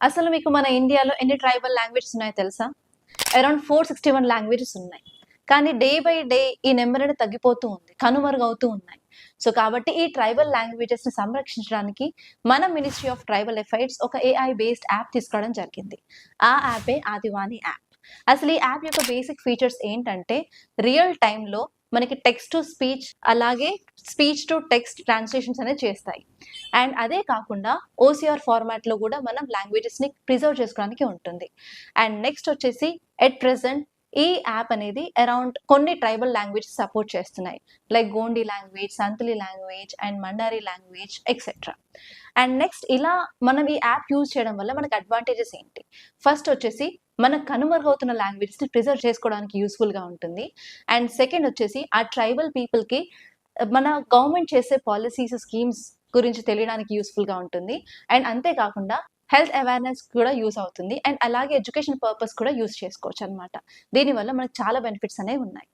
అసలు మీకు మన ఇండియాలో ఎన్ని ట్రైబల్ లాంగ్వేజెస్ ఉన్నాయో తెలుసా? అరౌండ్ 461 లాంగ్వేజెస్ ఉన్నాయి. కానీ డే బై డే ఈ నంబర్ అనేది తగ్గిపోతూ ఉంది. కనుమరుగవుతూ ఉన్నాయి. సో, కాబట్టి ఈ ట్రైబల్ లాంగ్వేజెస్‌ని సంరక్షించడానికి మన మినిస్ట్రీ ఆఫ్ ట్రైబల్ అఫైర్స్ ఒక ఏఐ బేస్డ్ యాప్ తీసుకురావడం జరిగింది. ఆ యాపే ఆదివాని యాప్. అసలు ఈ యాప్ యొక్క బేసిక్ ఫీచర్స్ ఏంటంటే రియల్ టైమ్‌లో మనకి టెక్స్ట్ టు స్పీచ్ అలాగే స్పీచ్ టు టెక్స్ట్ ట్రాన్స్‌లేషన్స్ అనేవి చేస్తాయి. అండ్ అదే కాకుండా ఓసీఆర్ ఫార్మాట్‌లో గూడా మనం లాంగ్వేజెస్‌ని ప్రిజర్వ్ చేసుకోవడానికి ఉంటుంది. అండ్ నెక్స్ట్ వచ్చేసి ఎట్ ప్రెజెంట్ ఈ యాప్ అనేది అరౌండ్ కొన్ని ట్రైబల్ లాంగ్వేజెస్ సపోర్ట్ చేస్తున్నాయి. Like Gondi language, Santali language and Mundari language etcetera. And next ఇలా మనం ఈ యాప్ యూజ్ చేయడం వల్ల మనకు అడ్వాంటేజెస్ ఏంటి? ఫస్ట్ వచ్చేసి మన కనుమరుగవుతున్న లాంగ్వేజెస్‌ని ప్రిజర్వ్ చేసుకోవడానికి యూజ్‌ఫుల్‌గా ఉంటుంది. అండ్ సెకండ్ వచ్చేసి ఆ ట్రైబల్ పీపుల్‌కి మన గవర్నమెంట్ చేసే పాలిసీస్, స్కీమ్స్ గురించి తెలియడానికి యూజ్‌ఫుల్‌గా ఉంటుంది. అండ్ అంతే కాకుండా హెల్త్ అవేర్‌నెస్ కూడా యూజ్ అవుతుంది. అండ్ అలాగే ఎడ్యుకేషన్ పర్పస్ కూడా యూజ్ చేసుకోవచ్చనమాట. దీనివల్ల మనకు చాలా బెనిఫిట్స్ అనేవి ఉన్నాయి.